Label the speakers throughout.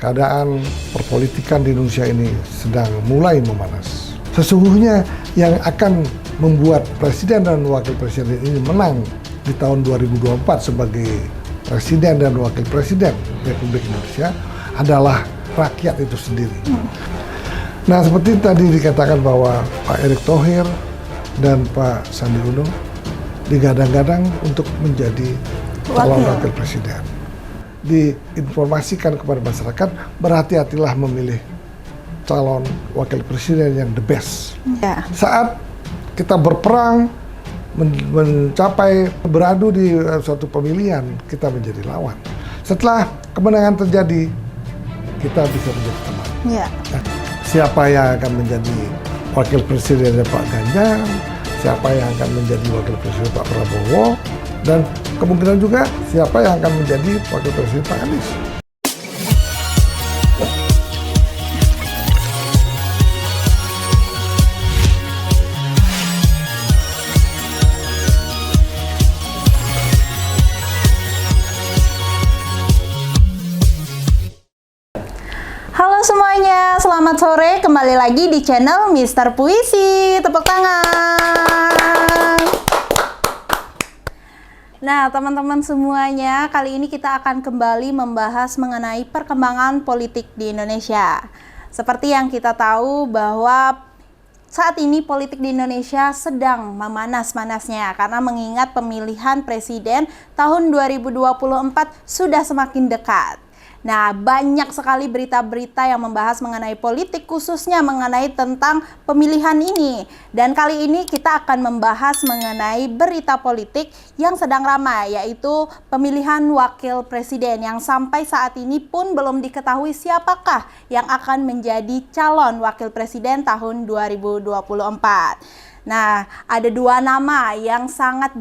Speaker 1: keadaan perpolitikan di Indonesia ini sedang mulai memanas. Sesungguhnya yang akan membuat presiden dan wakil presiden ini menang di tahun 2024 sebagai presiden dan wakil presiden Republik Indonesia adalah rakyat itu sendiri. Nah, seperti tadi dikatakan bahwa Pak Erick Thohir dan Pak Sandi Uno digadang-gadang untuk menjadi calon wakil presiden. Diinformasikan kepada masyarakat, berhati-hatilah memilih calon wakil presiden yang the best.
Speaker 2: Ya.
Speaker 1: Saat kita berperang, mencapai beradu di suatu pemilihan, kita menjadi lawan. Setelah kemenangan terjadi, kita bisa menjadi teman.
Speaker 2: Ya.
Speaker 1: Nah, siapa yang akan menjadi wakil presiden Pak Ganjar, siapa yang akan menjadi wakil presiden Pak Prabowo, dan kemungkinan juga siapa yang akan menjadi wakil presiden Pak Anies.
Speaker 2: Halo semuanya, selamat sore. Kembali lagi di channel Mister Puisi. Tepuk tangan. Nah, teman-teman semuanya, kali ini kita akan kembali membahas mengenai perkembangan politik di Indonesia. Seperti yang kita tahu bahwa saat ini politik di Indonesia sedang memanas-manasnya karena mengingat pemilihan presiden tahun 2024 sudah semakin dekat. Nah, banyak sekali berita-berita yang membahas mengenai politik, khususnya mengenai tentang pemilihan ini. Dan kali ini kita akan membahas mengenai berita politik yang sedang ramai, yaitu pemilihan wakil presiden yang sampai saat ini pun belum diketahui siapakah yang akan menjadi calon wakil presiden tahun 2024. Nah, ada dua nama yang sangat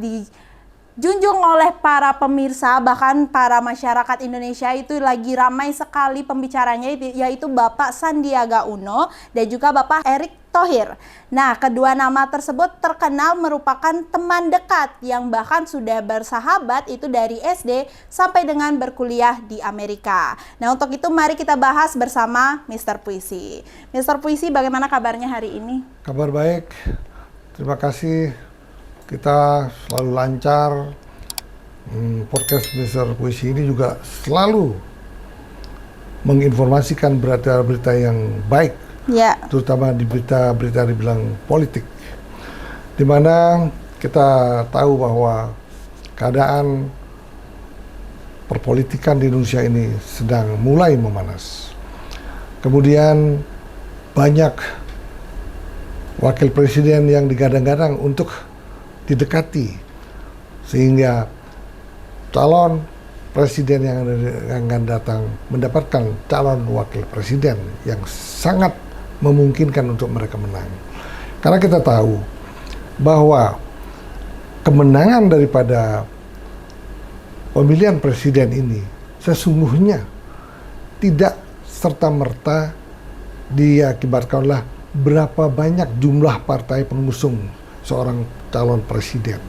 Speaker 2: junjung oleh para pemirsa, bahkan para masyarakat Indonesia itu lagi ramai sekali pembicaranya, yaitu Bapak Sandiaga Uno dan juga Bapak Erick Thohir. Nah, kedua nama tersebut terkenal merupakan teman dekat yang bahkan sudah bersahabat itu dari SD sampai dengan berkuliah di Amerika. Nah, untuk itu mari kita bahas bersama Mister Puisi. Mister Puisi, bagaimana kabarnya hari ini?
Speaker 1: Kabar baik, terima kasih. Kita selalu lancar. Podcast Mister Puisi ini juga selalu menginformasikan berita-berita yang baik,
Speaker 2: ya,
Speaker 1: terutama di berita-berita dibilang politik, di mana kita tahu bahwa keadaan perpolitikan di Indonesia ini sedang mulai memanas. Kemudian banyak wakil presiden yang digadang-gadang untuk didekati, sehingga calon presiden yang akan datang mendapatkan calon wakil presiden yang sangat memungkinkan untuk mereka menang. Karena kita tahu bahwa kemenangan daripada pemilihan presiden ini sesungguhnya tidak serta-merta diakibatkan oleh berapa banyak jumlah partai pengusung seorang calon presiden.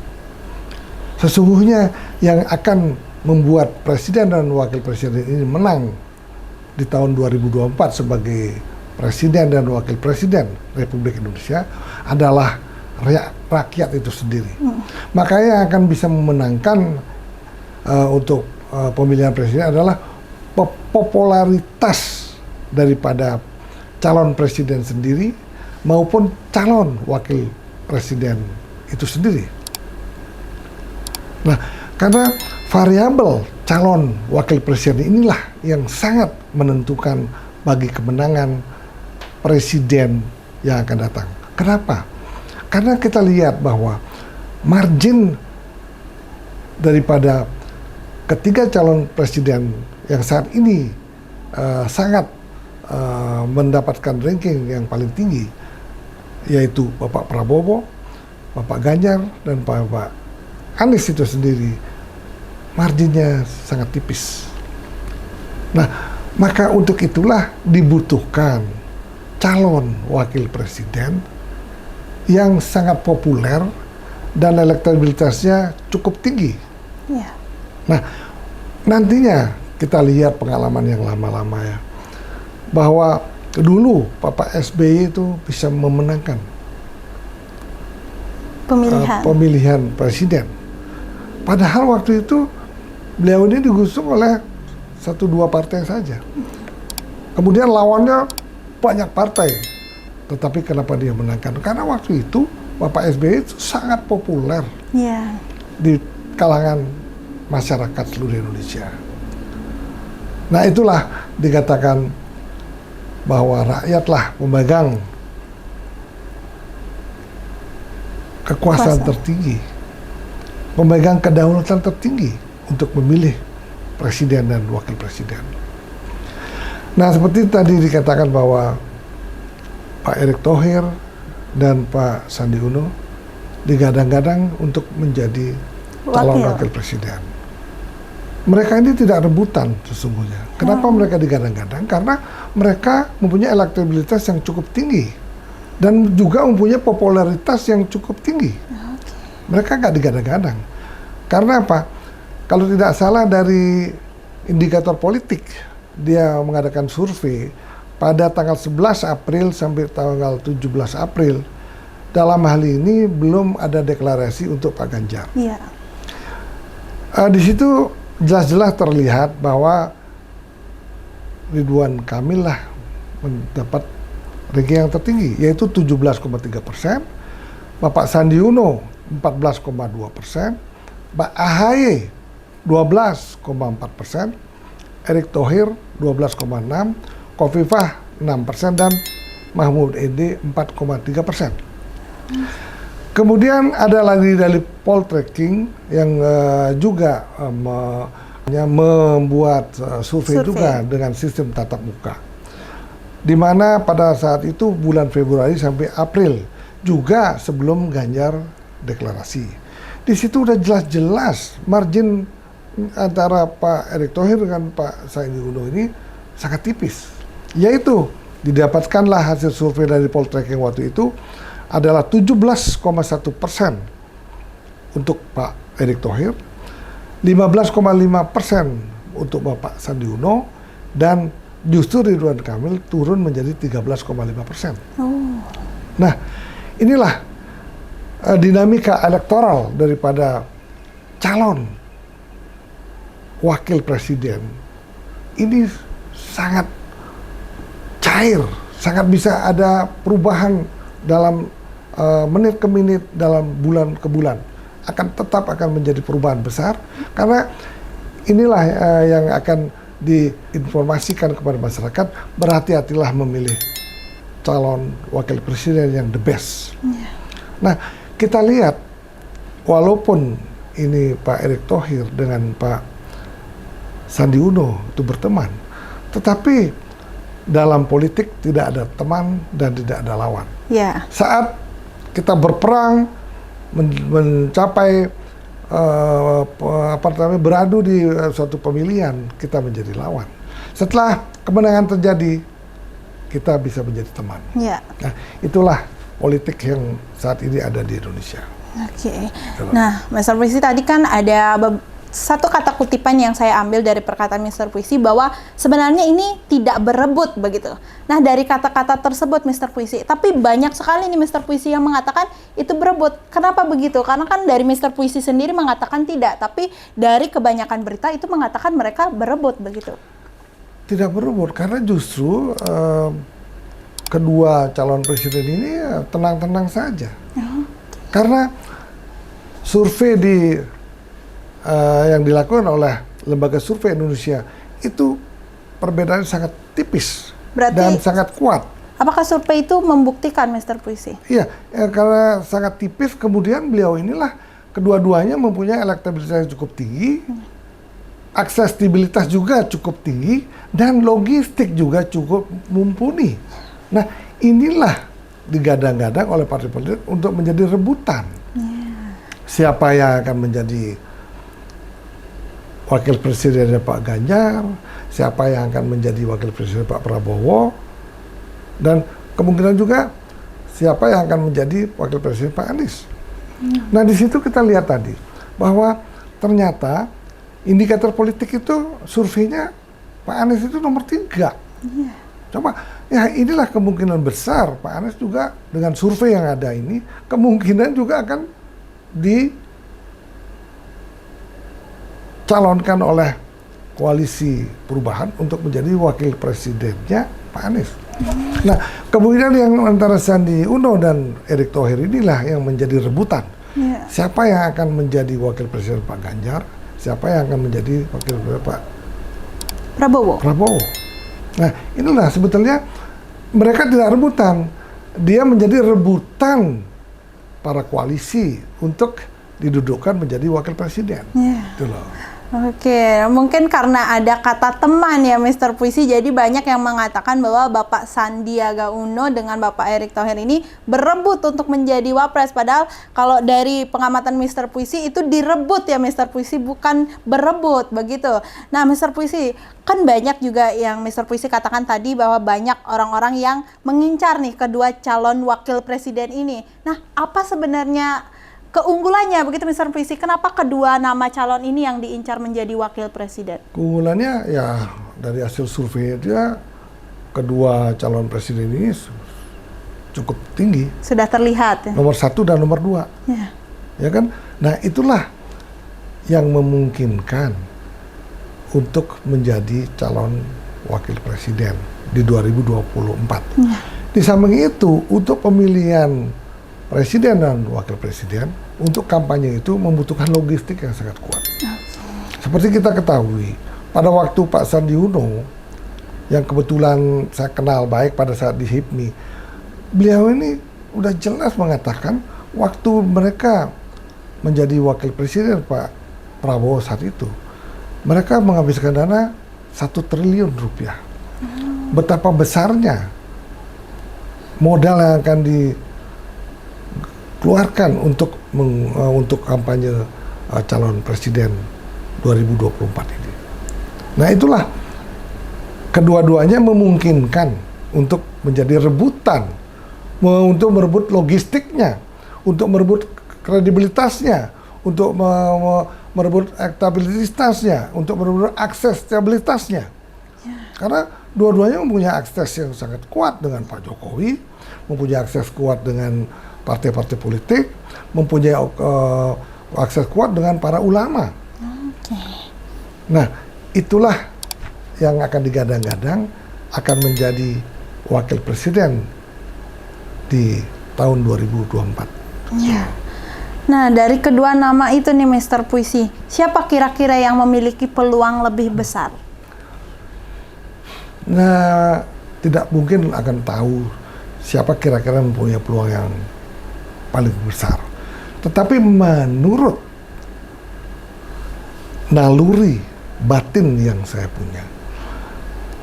Speaker 1: Sesungguhnya yang akan membuat presiden dan wakil presiden ini menang di tahun 2024 sebagai presiden dan wakil presiden Republik Indonesia adalah rakyat itu sendiri. Makanya yang akan bisa memenangkan untuk pemilihan presiden adalah popularitas daripada calon presiden sendiri maupun calon wakil presiden itu sendiri. Nah, karena variabel calon wakil presiden inilah yang sangat menentukan bagi kemenangan presiden yang akan datang. Kenapa? Karena kita lihat bahwa margin daripada ketiga calon presiden yang saat ini sangat mendapatkan ranking yang paling tinggi, yaitu Bapak Prabowo, Bapak Ganjar, dan Bapak Anies itu sendiri, marginnya sangat tipis. Nah, maka untuk itulah dibutuhkan calon wakil presiden yang sangat populer dan elektabilitasnya cukup tinggi.
Speaker 2: Ya.
Speaker 1: Nah, nantinya kita lihat pengalaman yang lama-lama ya. bahwa dulu Bapak SBY itu bisa memenangkan pemilihan presiden. Padahal waktu itu beliau ini digusung oleh 1-2 partai saja. Kemudian lawannya banyak partai. Tetapi kenapa dia menangkan? Karena waktu itu Bapak SBY itu sangat populer di kalangan masyarakat seluruh Indonesia. Nah, itulah dikatakan bahwa rakyatlah pemegang kekuasaan tertinggi, pemegang kedaulatan tertinggi untuk memilih presiden dan wakil presiden. Nah, seperti tadi dikatakan bahwa Pak Erick Thohir dan Pak Sandi Uno digadang-gadang untuk menjadi calon wakil presiden. Mereka ini tidak rebutan sesungguhnya. Kenapa mereka digadang-gadang? Karena mereka mempunyai elektabilitas yang cukup tinggi dan juga mempunyai popularitas yang cukup tinggi. Mereka nggak digadang-gadang. Karena apa? Kalau tidak salah dari indikator politik, dia mengadakan survei pada tanggal 11 April sampai tanggal 17 April. Dalam hal ini belum ada deklarasi untuk Pak Ganjar. Di situ jelas-jelas terlihat bahwa Ridwan Kamil lah mendapat ranking yang tertinggi, yaitu 17,3%, Bapak Sandi Uno 14,2%, Pak AHY 12,4%, Erick Thohir 12,6%, Khofifah 6%, dan Mahfud MD 4,3%. Kemudian ada lagi dari Poltreking yang juga membuat survei juga dengan sistem tatap muka, di mana pada saat itu bulan Februari sampai April, juga sebelum Ganjar deklarasi. Di situ udah jelas-jelas margin antara Pak Erick Thohir dengan Pak Sandi Uno ini sangat tipis, yaitu didapatkanlah hasil survei dari Poltreking waktu itu adalah 17,1% untuk Pak Erick Thohir, 15,5% untuk Bapak Sandi Uno, dan justru Ridwan Kamil turun menjadi 13,5%. Nah, inilah dinamika elektoral daripada calon wakil presiden. Ini sangat cair, sangat bisa ada perubahan dalam menit ke menit, dalam bulan ke bulan. Akan menjadi perubahan besar, karena inilah yang akan diinformasikan kepada masyarakat. Berhati-hatilah memilih calon wakil presiden yang the best. Nah, kita lihat walaupun ini Pak Erick Thohir dengan Pak Sandi Uno itu berteman, tetapi dalam politik tidak ada teman dan tidak ada lawan. Saat kita berperang mencapai beradu di suatu pemilihan, kita menjadi lawan. Setelah kemenangan terjadi, kita bisa menjadi teman. Nah, itulah politik yang saat ini ada di Indonesia.
Speaker 2: Nah, Mr. Puisi, tadi kan ada satu kata kutipan yang saya ambil dari perkataan Mr. Puisi bahwa sebenarnya ini tidak berebut begitu. Nah, dari kata-kata tersebut Mr. Puisi, tapi banyak sekali nih Mr. Puisi yang mengatakan itu berebut. Kenapa begitu? Karena kan dari Mr. Puisi sendiri mengatakan tidak, tapi dari kebanyakan berita itu mengatakan mereka berebut begitu.
Speaker 1: Tidak berebut, karena justru kedua calon presiden ini tenang-tenang saja. Karena survei yang dilakukan oleh Lembaga Survei Indonesia itu perbedaannya sangat tipis dan sangat kuat.
Speaker 2: Apakah survei itu membuktikan, Mr. Puisi?
Speaker 1: Iya, karena sangat tipis, kemudian beliau inilah kedua-duanya mempunyai elektabilitas yang cukup tinggi, aksesibilitas juga cukup tinggi, dan logistik juga cukup mumpuni. Nah, inilah digadang-gadang oleh partai politik untuk menjadi rebutan. Siapa yang akan menjadi wakil presidennya Pak Ganjar, siapa yang akan menjadi wakil presiden Pak Prabowo, dan kemungkinan juga siapa yang akan menjadi wakil presiden Pak Anies. Nah, di situ kita lihat tadi bahwa ternyata indikator politik itu surveinya Pak Anies itu nomor 3. Coba, ya inilah kemungkinan besar Pak Anies juga dengan survei yang ada ini, kemungkinan juga akan dicalonkan oleh koalisi perubahan untuk menjadi wakil presidennya Pak Anies. Nah, kemungkinan yang antara Sandi Uno dan Erick Thohir inilah yang menjadi rebutan.
Speaker 2: Yeah.
Speaker 1: Siapa yang akan menjadi wakil presiden Pak Ganjar, siapa yang akan menjadi wakil presiden Pak Prabowo. Nah, inilah sebetulnya mereka tidak rebutan. Dia menjadi rebutan para koalisi untuk didudukkan menjadi wakil presiden.
Speaker 2: Yeah.
Speaker 1: Itu loh.
Speaker 2: Oke, mungkin karena ada kata teman ya Mr. Puisi, jadi banyak yang mengatakan bahwa Bapak Sandiaga Uno dengan Bapak Erick Thohir ini berebut untuk menjadi wapres. Padahal kalau dari pengamatan Mr. Puisi itu direbut ya Mr. Puisi, bukan berebut begitu. Nah Mr. Puisi, kan banyak juga yang Mr. Puisi katakan tadi bahwa banyak orang-orang yang mengincar nih kedua calon wakil presiden ini. Nah apa sebenarnya keunggulannya begitu Mr. Puisi? Kenapa kedua nama calon ini yang diincar menjadi wakil presiden?
Speaker 1: Keunggulannya ya dari hasil survei dia, kedua calon presiden ini cukup tinggi.
Speaker 2: Sudah terlihat ya?
Speaker 1: Nomor 1 dan nomor 2. Ya kan? Nah itulah yang memungkinkan untuk menjadi calon wakil presiden di 2024. Ya. Di samping itu, untuk pemilihan presiden dan wakil presiden, untuk kampanye itu membutuhkan logistik yang sangat kuat. Seperti kita ketahui, pada waktu Pak Sandi Uno, yang kebetulan saya kenal baik pada saat di HIPMI, beliau ini udah jelas mengatakan waktu mereka menjadi wakil presiden Pak Prabowo saat itu, mereka menghabiskan dana 1 triliun rupiah. Betapa besarnya modal yang akan dikeluarkan untuk kampanye calon presiden 2024 ini. Nah itulah kedua-duanya memungkinkan untuk menjadi rebutan, untuk merebut logistiknya, untuk merebut kredibilitasnya, untuk merebut elektabilitasnya, untuk merebut aksesibilitasnya. Karena dua-duanya mempunyai akses yang sangat kuat dengan Pak Jokowi, mempunyai akses kuat dengan partai-partai politik, mempunyai akses kuat dengan para ulama. Nah, itulah yang akan digadang-gadang akan menjadi wakil presiden di tahun 2024.
Speaker 2: Ya. Nah, dari kedua nama itu nih Mr. Puisi, siapa kira-kira yang memiliki peluang lebih besar?
Speaker 1: Nah, tidak mungkin akan tahu siapa kira-kira mempunyai peluang yang paling besar. Tetapi menurut naluri batin yang saya punya,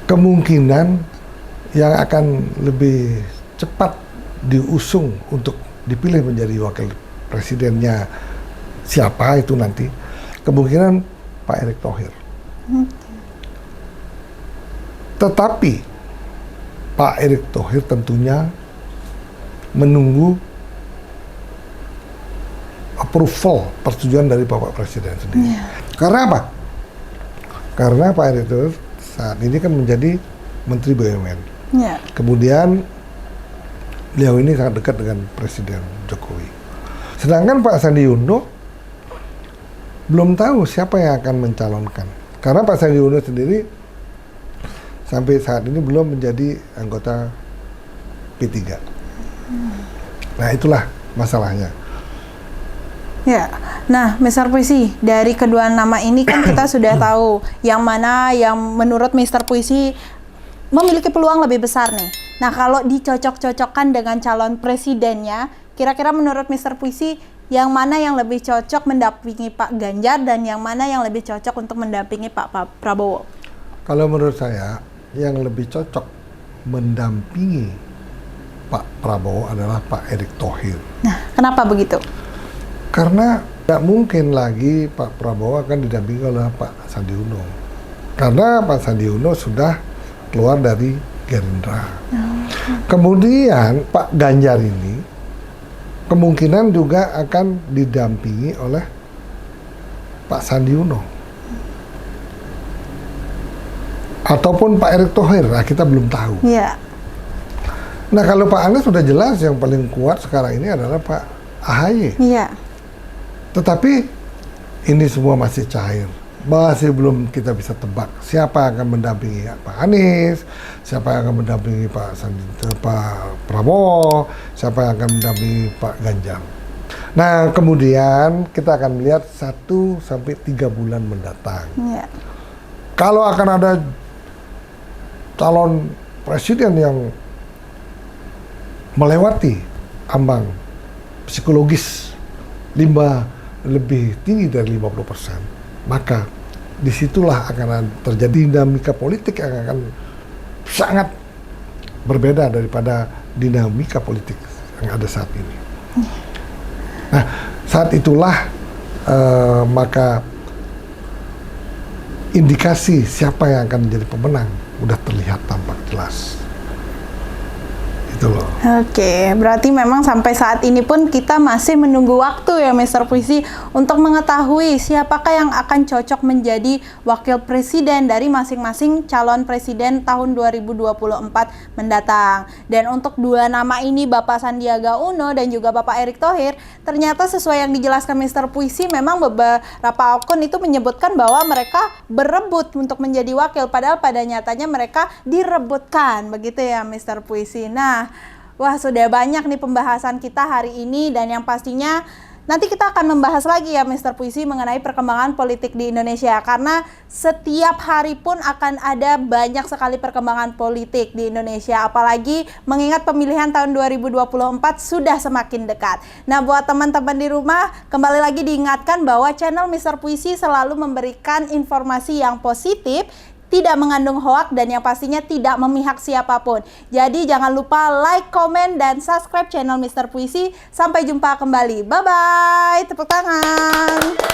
Speaker 1: kemungkinan yang akan lebih cepat diusung untuk dipilih menjadi wakil presidennya siapa itu nanti, kemungkinan Pak Erick Thohir. Tetapi Pak Erick Thohir tentunya menunggu approval, persetujuan dari Bapak Presiden sendiri. Karena apa? Karena Pak Erick Thohir saat ini kan menjadi Menteri BUMN. Kemudian beliau ini sangat dekat dengan Presiden Jokowi. Sedangkan Pak Sandi Uno belum tahu siapa yang akan mencalonkan. Karena Pak Sandi Uno sendiri sampai saat ini belum menjadi anggota P3. Nah itulah masalahnya.
Speaker 2: Ya, nah Mr. Puisi, dari kedua nama ini kan kita sudah tahu yang mana yang menurut Mr. Puisi memiliki peluang lebih besar nih. Nah kalau dicocok-cocokkan dengan calon presidennya, kira-kira menurut Mr. Puisi yang mana yang lebih cocok mendampingi Pak Ganjar dan yang mana yang lebih cocok untuk mendampingi Pak Prabowo?
Speaker 1: Kalau menurut saya yang lebih cocok mendampingi Pak Prabowo adalah Pak Erick Thohir.
Speaker 2: Nah, kenapa begitu?
Speaker 1: Karena tidak mungkin lagi Pak Prabowo akan didampingi oleh Pak Sandi Uno. Karena Pak Sandi Uno sudah keluar dari Gerindra. Kemudian Pak Ganjar ini kemungkinan juga akan didampingi oleh Pak Sandi Uno. ataupun Pak Erick Thohir, nah kita belum tahu.
Speaker 2: Iya.
Speaker 1: Nah kalau Pak Anies sudah jelas yang paling kuat sekarang ini adalah Pak AHY.
Speaker 2: Iya.
Speaker 1: Tetapi ini semua masih cair, masih belum kita bisa tebak siapa yang akan mendampingi Pak Anies, siapa yang akan mendampingi Pak Prabowo, siapa yang akan mendampingi Pak Ganjar. Nah kemudian kita akan melihat 1 sampai 3 bulan mendatang.
Speaker 2: Iya.
Speaker 1: Kalau akan ada calon presiden yang melewati ambang psikologis lebih tinggi dari 50%, maka disitulah akan terjadi dinamika politik yang akan sangat berbeda daripada dinamika politik yang ada saat ini. Nah, saat itulah maka indikasi siapa yang akan menjadi pemenang udah terlihat tampak jelas. Itu loh.
Speaker 2: Oke, berarti memang sampai saat ini pun kita masih menunggu waktu ya Mr. Puisi untuk mengetahui siapakah yang akan cocok menjadi wakil presiden dari masing-masing calon presiden tahun 2024 mendatang. Dan untuk 2 nama ini, Bapak Sandiaga Uno dan juga Bapak Erick Thohir, ternyata sesuai yang dijelaskan Mr. Puisi, memang beberapa akun itu menyebutkan bahwa mereka berebut untuk menjadi wakil, padahal pada nyatanya mereka direbutkan, begitu ya Mr. Puisi. Nah, wah sudah banyak nih pembahasan kita hari ini, dan yang pastinya nanti kita akan membahas lagi ya Mr. Puisi mengenai perkembangan politik di Indonesia, karena setiap hari pun akan ada banyak sekali perkembangan politik di Indonesia, apalagi mengingat pemilihan tahun 2024 sudah semakin dekat. Nah, buat teman-teman di rumah, kembali lagi diingatkan bahwa channel Mr. Puisi selalu memberikan informasi yang positif, tidak mengandung hoak, dan yang pastinya tidak memihak siapapun. Jadi jangan lupa like, komen, dan subscribe channel Mr. Puisi. Sampai jumpa kembali. Bye-bye. Tepuk tangan.